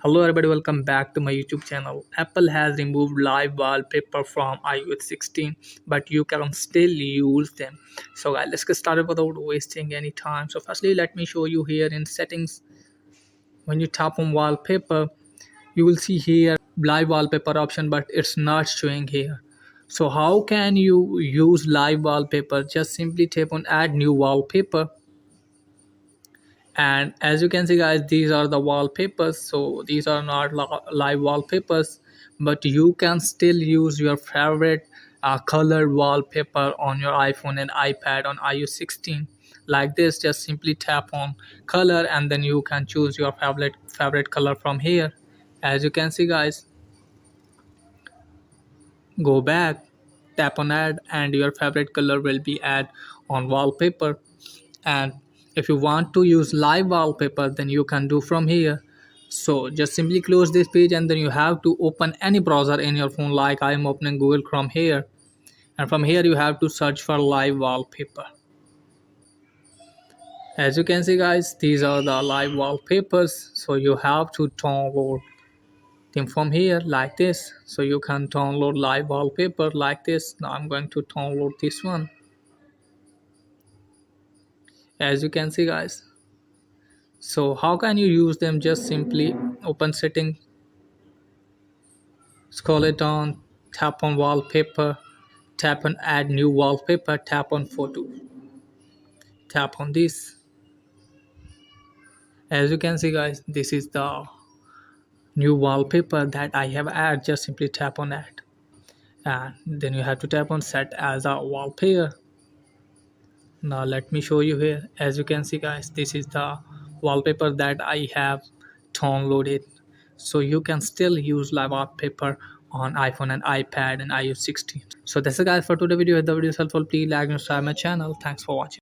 Hello everybody, welcome back to my YouTube channel. Apple has removed live wallpaper from iOS 16, but you can still use them. So guys, let's get started without wasting any time. So firstly, let me show you here in settings. When you tap on wallpaper, you will see here live wallpaper option, but it's not showing here. So how can you use live wallpaper? Just simply tap on add new wallpaper, and as you can see guys, these are the wallpapers. So these are not live wallpapers, but you can still use your favorite colored wallpaper on your iPhone and iPad on iOS 16 like this. Just simply tap on color and then you can choose your favorite color from here. As you can see guys, go back, tap on add, and your favorite color will be add on wallpaper. And if you want to use live wallpaper, then you can do from here. So just simply close this page and then you have to open any browser in your phone, like I am opening Google Chrome here. And from here you have to search for live wallpaper. As you can see guys, these are the live wallpapers. So you have to download them from here like this. So you can download live wallpaper like this. Now I'm going to download this one. As you can see guys, so how can you use them? Just simply open setting, scroll it down, tap on wallpaper, tap on add new wallpaper, tap on photo, tap on this. As you can see guys, this is the new wallpaper that I have added. Just simply tap on add, and then you have to tap on set as a wallpaper. Now let me show you here. As you can see guys, this is the wallpaper that I have downloaded. So you can still use live wallpaper on iPhone and iPad and iOS 16. So that's it guys for today's video. If the video is helpful, please like and subscribe my channel. Thanks for watching.